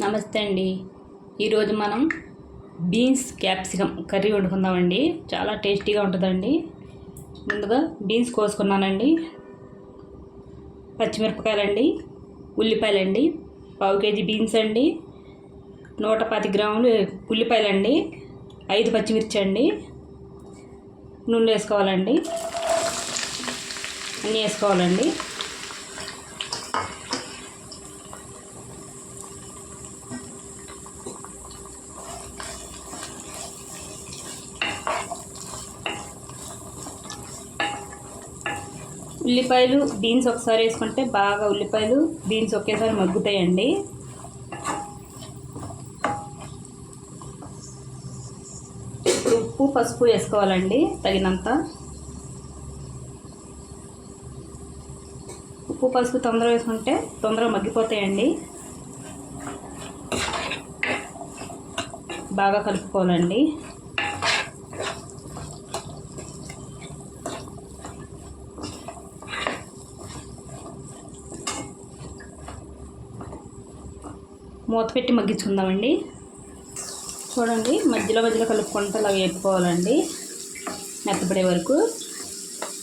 నమస్తే అండి. ఈరోజు మనం బీన్స్ క్యాప్సికమ్ కర్రీ వండుకుందామండి. చాలా టేస్టీగా ఉంటుందండి. ముందుగా బీన్స్ కోసుకున్నానండి, పచ్చిమిరపకాయలండి, ఉల్లిపాయలండి, పావు కేజీ బీన్స్ అండి, 110 గ్రాములు ఉల్లిపాయలండి, 5 పచ్చిమిర్చి అండి, నూనె వేసుకోవాలండి, అన్నీ వేసుకోవాలండి. ఉల్లిపాయలు బీన్స్ ఒకసారి వేసుకుంటే బాగా ఉల్లిపాయలు బీన్స్ ఒకేసారి మగ్గుతాయండి. ఉప్పు పసుపు వేసుకోవాలండి తగినంత. ఉప్పు పసుపు తొందరగా వేసుకుంటే తొందరగా మగ్గిపోతాయండి. బాగా కలుపుకోవాలండి. మూత పెట్టి మగ్గించుకుందామండి. చూడండి, మధ్యలో కలుపుకుంటే అలా వేపుకోవాలండి మెత్తపడే వరకు.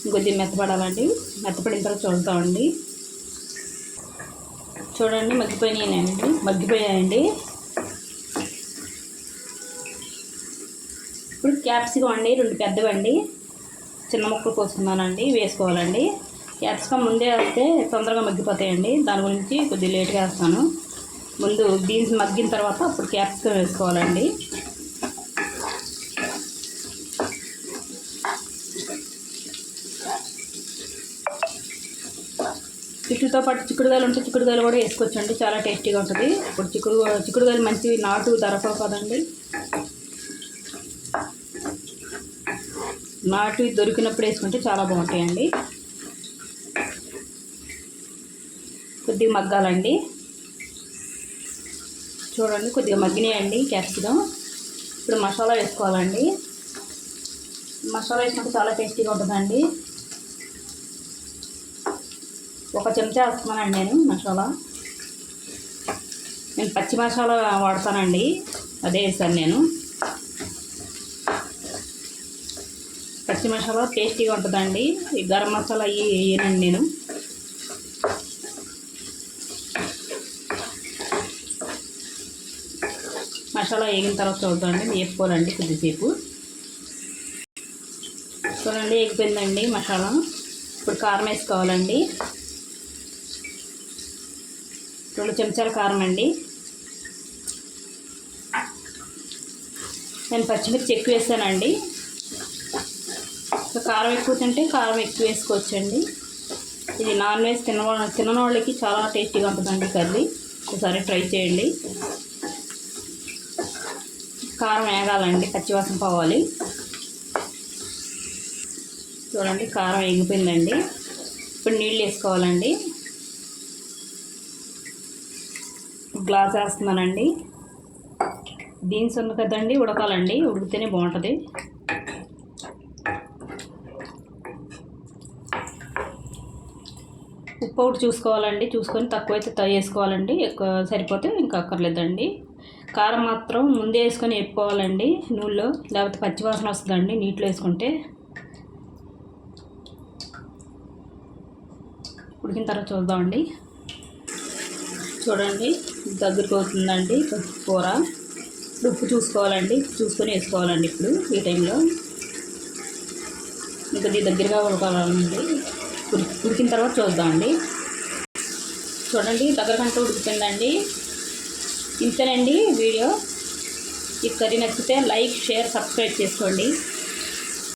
ఇంకొద్దిగా మెత్తపడాలండి. మెత్తపడిన తర్వాత చూద్దామండి. చూడండి, మగ్గిపోయాయండి. ఇప్పుడు క్యాప్సికమ్ అండి, 2 పెద్దవండి, చిన్న ముక్కలు కోసుకున్నానండి, వేసుకోవాలండి. క్యాప్సికమ్ ముందే వేస్తే తొందరగా మగ్గిపోతాయండి. దాని గురించి కొద్దిగా లేట్గా వేస్తాను. ముందు బీన్స్ మగ్గిన తర్వాత అప్పుడు క్యాప్సికమ్ వేసుకోవాలండి. వీటితో పాటు చిక్కుడుకాయలు ఉంటే చిక్కుడుకాయలు కూడా వేసుకోవచ్చండి, చాలా టేస్టీగా ఉంటుంది. ఇప్పుడు చిక్కుడుకాయలు మంచివి నాటు దొరకవు కదండి. నాటు దొరికినప్పుడు వేసుకుంటే చాలా బాగుంటాయండి. కొద్దిగా మగ్గాలండి. చూడండి, కొద్దిగా మగ్గినాయండి క్యాప్సికమ్. ఇప్పుడు మసాలా వేసుకోవాలండి. మసాలా వేసినప్పుడు చాలా టేస్టీగా ఉంటుందండి. 1 చెంచా వేస్తున్నానండి నేను మసాలా. నేను పచ్చి మసాలా వాడతానండి, అదే వేసాను నేను. పచ్చి మసాలా టేస్టీగా ఉంటుందండి. ఈ గరం మసాలా వేయనండి నేను. మసాలా వేగిన తర్వాత చూద్దామండి, వేపుకోవాలండి కొద్దిసేపు. చూడండి, వేగిపోయిందండి మసాలా. ఇప్పుడు కారం వేసుకోవాలండి. 2 చెంచాల కారం అండి. నేను పచ్చిమిర్చి ఎక్కువ వేసానండి. కారం ఎక్కువ తింటే కారం ఎక్కువ వేసుకోవచ్చండి. ఇది నాన్ వెజ్ తిన్న వాళ్ళకి చాలా టేస్టీగా ఉంటుందండి కర్రీ. ఒకసారి ట్రై చేయండి. కారం వేగాలండి, పచ్చివాసన పోవాలి. చూడండి, కారం వేగిపోయిందండి. ఇప్పుడు నీళ్ళు వేసుకోవాలండి. గ్లాస్ వేస్తున్నానండి. బీన్స్ ఉంది కదండి, ఉడకాలండి. ఉడికితేనే బాగుంటుంది. ఉప్పు ఒకటి చూసుకోవాలండి, చూసుకొని తక్కువైతే వేసుకోవాలండి, ఎక్కువ సరిపోతే ఇంకా అక్కర్లేదండి. కారం మాత్రం ముందే వేసుకొని వేపుకోవాలండి నూనెలో, లేకపోతే పచ్చివాసన వస్తుందండి నీటిలో వేసుకుంటే. ఉడికిన తర్వాత చూద్దామండి. చూడండి, దగ్గరికి అవుతుందండి కూర. ఉప్పు చూసుకోవాలండి, చూసుకొని వేసుకోవాలండి. ఇప్పుడు ఈ టైంలో ఇంకా దగ్గరగా ఉడకాలండి. ఉడికిన తర్వాత చూద్దామండి. చూడండి, దగ్గరకంటే ఉడికిపోయిందండి. ఇంతేనండి వీడియో. ఈ కర్రీ నచ్చితే లైక్, షేర్, సబ్స్క్రైబ్ చేసుకోండి.